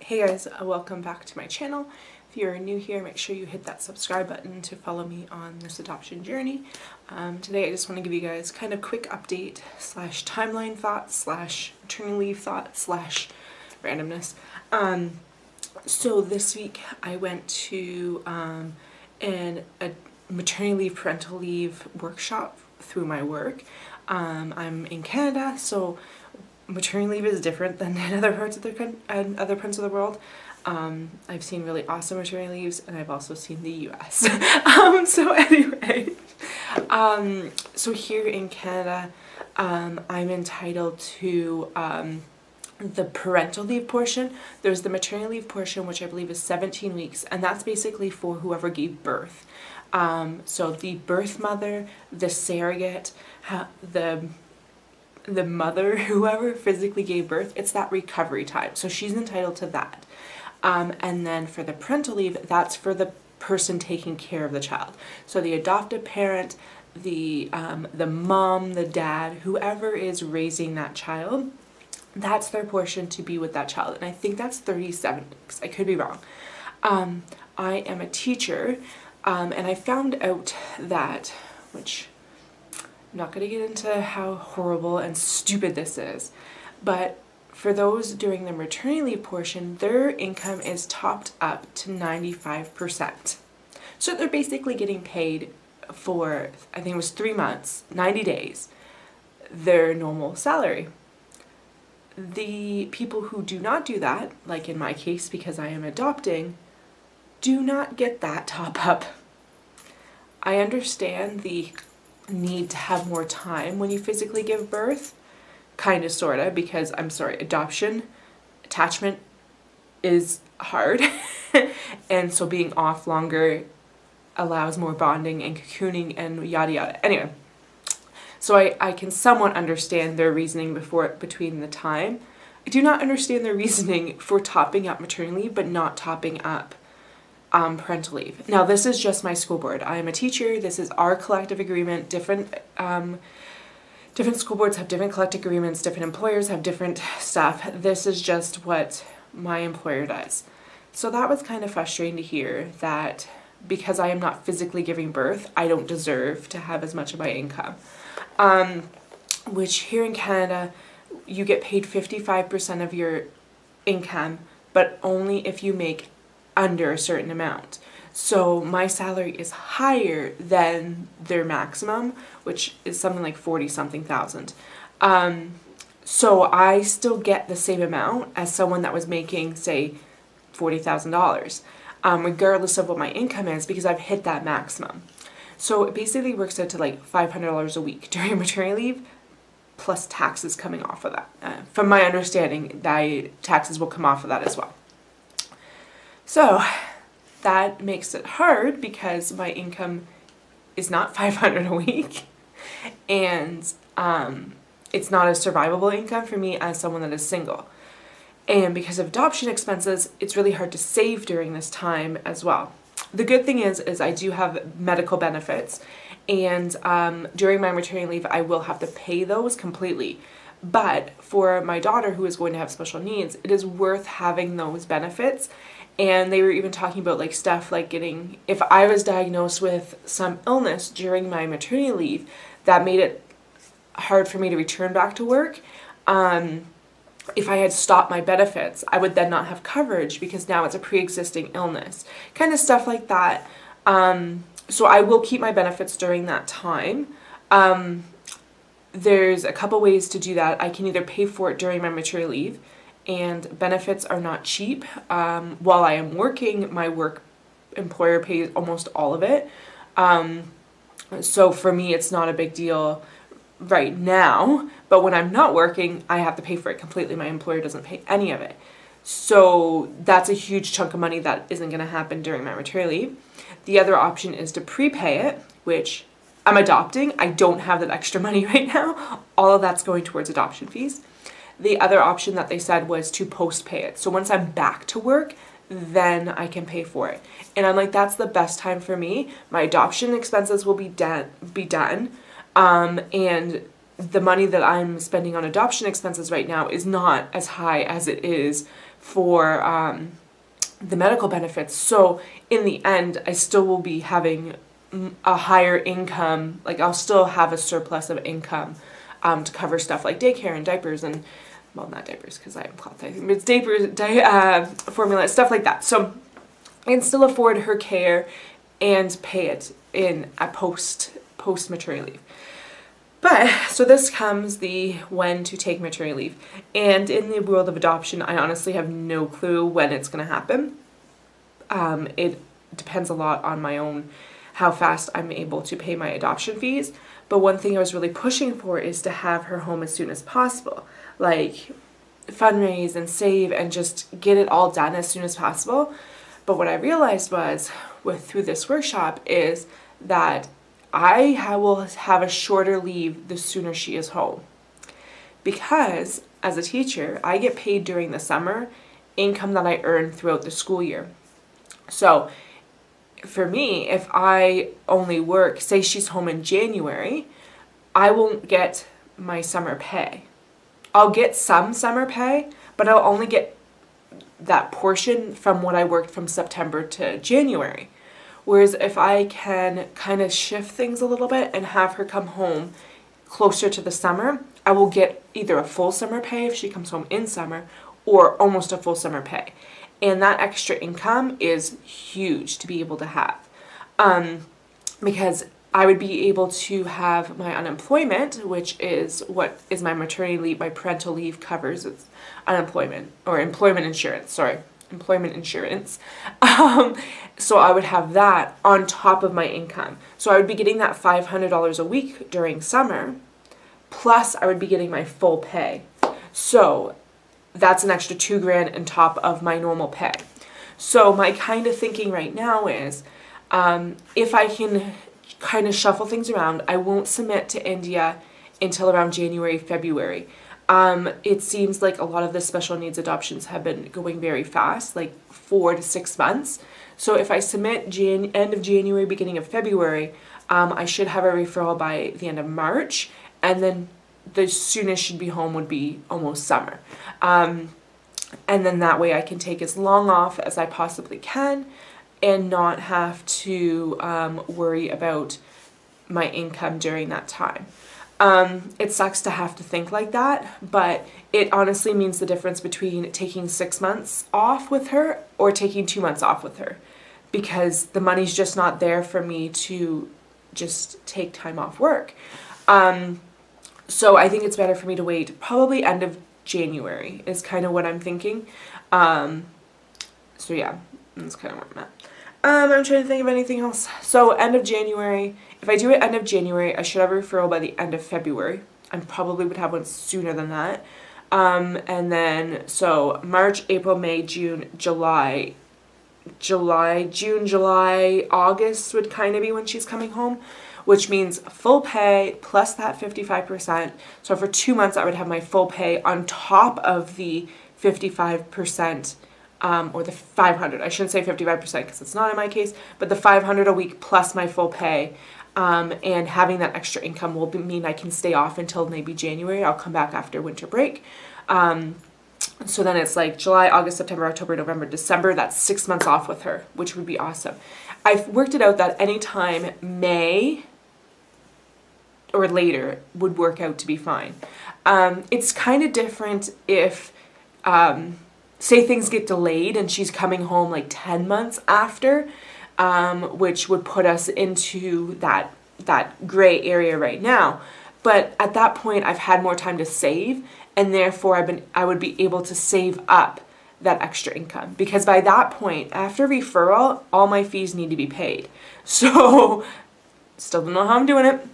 Hey guys, welcome back to my channel. If you're new here, make sure you hit that subscribe button to follow me on this adoption journey. Today I just want to give you guys kind of quick update slash timeline thoughts slash maternity leave thoughts slash randomness. So this week I went to a maternity leave, parental leave workshop through my work. I'm in Canada, so maternity leave is different than in other parts of the world. I've seen really awesome maternity leaves, and I've also seen the US. So anyway, so here in Canada, I'm entitled to the parental leave portion. There's the maternity leave portion, which I believe is 17 weeks, and that's basically for whoever gave birth. So the birth mother, the surrogate, the mother, whoever physically gave birth, it's that recovery time. So she's entitled to that. And then for the parental leave, that's for the person taking care of the child. So the adoptive parent, the mom, the dad, whoever is raising that child, that's their portion to be with that child. And I think that's 37 weeks. I could be wrong. I am a teacher, and I found out that, which I'm not going to get into how horrible and stupid this is, but for those during the maternity leave portion, their income is topped up to 95%. So they're basically getting paid for, I think it was 3 months, 90 days, their normal salary. The people who do not do that, like in my case because I am adopting, do not get that top up. I understand the need to have more time when you physically give birth, kind of sorta, because I'm sorry, adoption, attachment is hard and so being off longer allows more bonding and cocooning and yada yada. Anyway, so I can somewhat understand their reasoning between the time. I do not understand their reasoning for topping up maternity leave but not topping up parental leave. Now this is just my school board. I am a teacher. This is our collective agreement. Different school boards have different collective agreements. Different employers have different stuff. This is just what my employer does. So that was kind of frustrating to hear that because I am not physically giving birth, I don't deserve to have as much of my income. Which here in Canada, you get paid 55% of your income, but only if you make under a certain amount. So my salary is higher than their maximum, which is something like 40-something thousand. So I still get the same amount as someone that was making, say, $40,000, regardless of what my income is, because I've hit that maximum. So it basically works out to like $500 a week during maternity leave, plus taxes coming off of that. From my understanding, taxes will come off of that as well. So that makes it hard because my income is not $500 a week, and it's not a survivable income for me as someone that is single. And because of adoption expenses, it's really hard to save during this time as well. The good thing is I do have medical benefits, and during my maternity leave I will have to pay those completely. But for my daughter who is going to have special needs, it is worth having those benefits. And they were even talking about like stuff like getting, if I was diagnosed with some illness during my maternity leave that made it hard for me to return back to work, if I had stopped my benefits, I would then not have coverage because now it's a pre-existing illness. Kind of stuff like that. So I will keep my benefits during that time. There's a couple ways to do that. I can either pay for it during my maternity leave, and benefits are not cheap. While I am working, my work employer pays almost all of it. So for me, it's not a big deal right now, but when I'm not working, I have to pay for it completely. My employer doesn't pay any of it. So that's a huge chunk of money that isn't going to happen during my maternity leave. The other option is to prepay it, which I'm adopting. I don't have that extra money right now. All of that's going towards adoption fees. The other option that they said was to post-pay it. So once I'm back to work, then I can pay for it. And I'm like, that's the best time for me. My adoption expenses will be done. And the money that I'm spending on adoption expenses right now is not as high as it is for the medical benefits. So in the end, I still will be having a higher income, like I'll still have a surplus of income to cover stuff like daycare and diapers and, well, not diapers because I am cloth, I think, but it's diapers, formula, stuff like that. So I can still afford her care and pay it in a post maternity leave. But, so this comes the when to take maternity leave. And in the world of adoption, I honestly have no clue when it's going to happen. It depends a lot on my own, how fast I'm able to pay my adoption fees. But one thing I was really pushing for is to have her home as soon as possible. Like, fundraise and save and just get it all done as soon as possible. But what I realized was, through this workshop, is that I will have a shorter leave the sooner she is home. Because as a teacher, I get paid during the summer income that I earn throughout the school year. So for me, if I only work, say she's home in January, I won't get my summer pay. I'll get some summer pay, but I'll only get that portion from what I worked from September to January. Whereas if I can kind of shift things a little bit and have her come home closer to the summer, I will get either a full summer pay if she comes home in summer or almost a full summer pay. And that extra income is huge to be able to have. Because I would be able to have my unemployment, which is what is my maternity leave, my parental leave covers. It's unemployment or employment insurance, sorry. Employment insurance. So I would have that on top of my income. So I would be getting that $500 a week during summer, plus I would be getting my full pay. So that's an extra $2,000 on top of my normal pay. So my kind of thinking right now is, if I can kind of shuffle things around, I won't submit to India until around January, February. It seems like a lot of the special needs adoptions have been going very fast, like 4 to 6 months. So if I submit end of January, beginning of February, I should have a referral by the end of March, and then the soonest she'd be home would be almost summer. And then that way I can take as long off as I possibly can and not have to worry about my income during that time. It sucks to have to think like that, but it honestly means the difference between taking 6 months off with her or taking 2 months off with her, because the money's just not there for me to just take time off work. So I think it's better for me to wait probably end of January is kind of what I'm thinking. So yeah, that's kind of where I'm at. I'm trying to think of anything else. So end of January, if I do it end of January, I should have a referral by the end of February. I probably would have one sooner than that. And then, so March, April, May, June, July, June, July, August would kind of be when she's coming home, which means full pay plus that 55%. So for 2 months, I would have my full pay on top of the 55%. Or the 500, I shouldn't say 55% because it's not in my case, but the 500 a week plus my full pay, and having that extra income will mean I can stay off until maybe January. I'll come back after winter break. So then it's like July, August, September, October, November, December. That's 6 months off with her, which would be awesome. I've worked it out that anytime May or later would work out to be fine. It's kind of different if, say things get delayed and she's coming home like 10 months after, which would put us into that gray area right now. But at that point, I've had more time to save, and therefore I would be able to save up that extra income. Because by that point, after referral, all my fees need to be paid. So, still don't know how I'm doing it.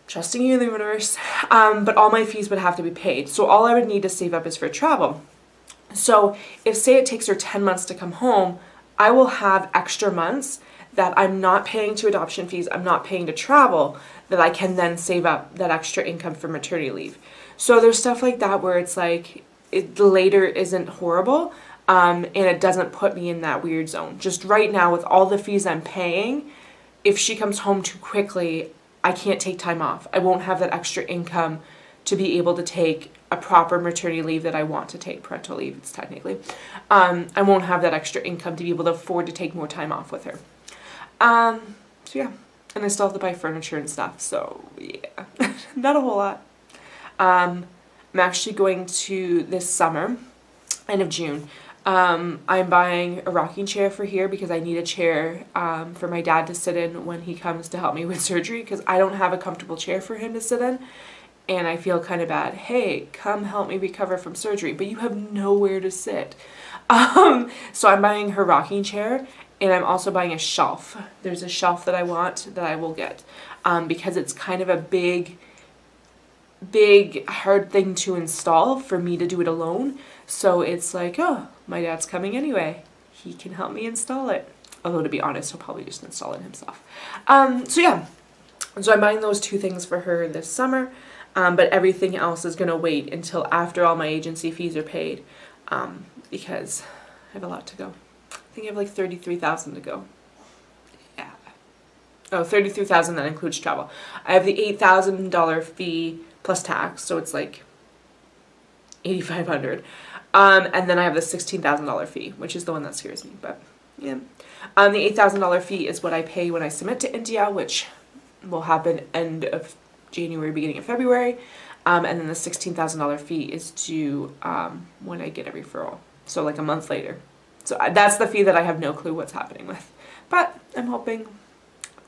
Trusting you in the universe. But all my fees would have to be paid. So all I would need to save up is for travel. So if, say, it takes her 10 months to come home, I will have extra months that I'm not paying to adoption fees, I'm not paying to travel, that I can then save up that extra income for maternity leave. So there's stuff like that where it's like, the later isn't horrible, and it doesn't put me in that weird zone. Just right now, with all the fees I'm paying, if she comes home too quickly, I can't take time off. I won't have that extra income to be able to take a proper maternity leave that I want to take, parental leave it's technically, I won't have that extra income to be able to afford to take more time off with her. So yeah, and I still have to buy furniture and stuff, so yeah, not a whole lot. I'm actually going to, this summer, end of June, I'm buying a rocking chair for here because I need a chair for my dad to sit in when he comes to help me with surgery, because I don't have a comfortable chair for him to sit in, and I feel kind of bad. Hey, come help me recover from surgery, but you have nowhere to sit. So I'm buying her rocking chair, and I'm also buying a shelf. There's a shelf that I want that I will get because it's kind of a big hard thing to install for me to do it alone. So it's like, oh, my dad's coming anyway, he can help me install it. Although to be honest, he'll probably just install it himself. So yeah, so I'm buying those two things for her this summer, but everything else is gonna wait until after all my agency fees are paid, because I have a lot to go. I think I have like $33,000 to go. Yeah. Oh, $33,000, that includes travel. I have the $8,000 fee plus tax, so it's like $8,500. And then I have the $16,000 fee, which is the one that scares me, but yeah. The $8,000 fee is what I pay when I submit to India, which will happen end of January, beginning of February. And then the $16,000 fee is due when I get a referral, so like a month later. So that's the fee that I have no clue what's happening with, but I'm hoping.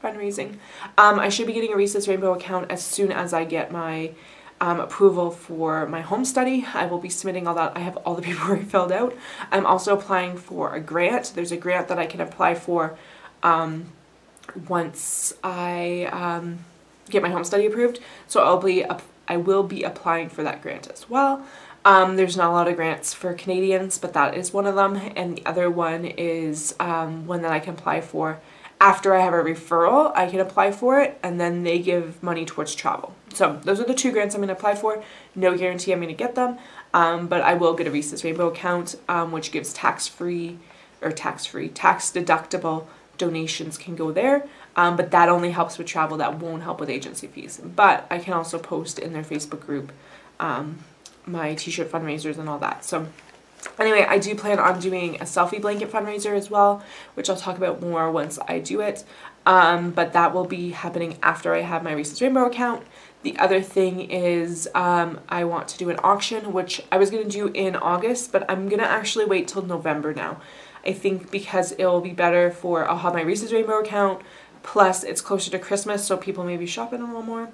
Fundraising. I should be getting a Reese's Rainbow account as soon as I get my approval for my home study. I will be submitting all that. I have all the paperwork filled out. I'm also applying for a grant. There's a grant that I can apply for once I get my home study approved. So I will be applying for that grant as well. There's not a lot of grants for Canadians, but that is one of them. And the other one is one that I can apply for after I have a referral. I can apply for it, and then they give money towards travel. So those are the two grants I'm going to apply for. No guarantee I'm going to get them, but I will get a Reese's Rainbow account, which gives tax deductible donations can go there. But that only helps with travel. That won't help with agency fees. But I can also post in their Facebook group my t-shirt fundraisers and all that. So anyway, I do plan on doing a selfie blanket fundraiser as well, which I'll talk about more once I do it. But that will be happening after I have my Reese's Rainbow account. The other thing is I want to do an auction, which I was going to do in August, but I'm going to actually wait till November now. I think because it will be better for, I'll have my Reese's Rainbow account, plus it's closer to Christmas, so people may be shopping a little more.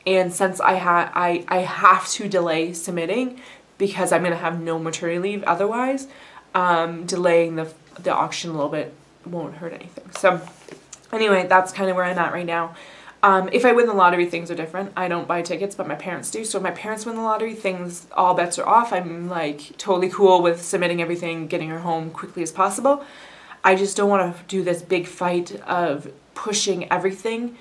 And since I have to delay submitting, because I'm going to have no maternity leave otherwise, delaying the auction a little bit won't hurt anything. So anyway, that's kind of where I'm at right now. If I win the lottery, things are different. I don't buy tickets, but my parents do. So if my parents win the lottery, all bets are off. I'm like totally cool with submitting everything, getting her home quickly as possible. I just don't want to do this big fight of pushing everything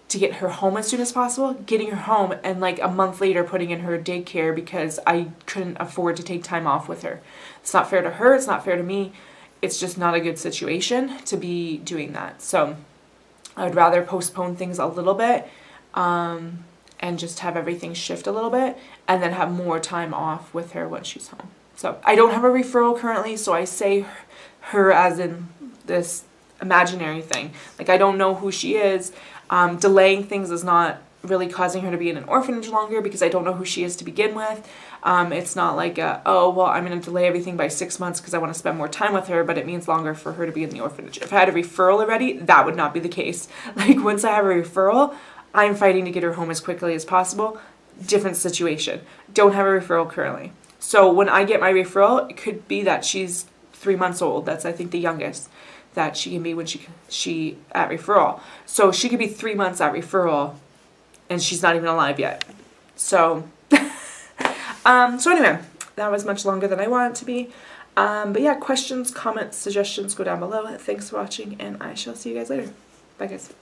to get her home as soon as possible, getting her home, and like a month later putting in her daycare because I couldn't afford to take time off with her. It's not fair to her, it's not fair to me. It's just not a good situation to be doing that. So I would rather postpone things a little bit and just have everything shift a little bit and then have more time off with her when she's home. So I don't have a referral currently, so I say her as in this imaginary thing. Like, I don't know who she is. Delaying things is not really causing her to be in an orphanage longer because I don't know who she is to begin with. It's not like, oh, well, I'm going to delay everything by 6 months because I want to spend more time with her, but it means longer for her to be in the orphanage. If I had a referral already, that would not be the case. Like, once I have a referral, I'm fighting to get her home as quickly as possible. Different situation. Don't have a referral currently. So when I get my referral, it could be that she's 3 months old. That's, I think, the youngest that she can be when she at referral. So she could be 3 months at referral and she's not even alive yet. So, so anyway, that was much longer than I wanted it to be. But yeah, questions, comments, suggestions, go down below. Thanks for watching, and I shall see you guys later. Bye, guys.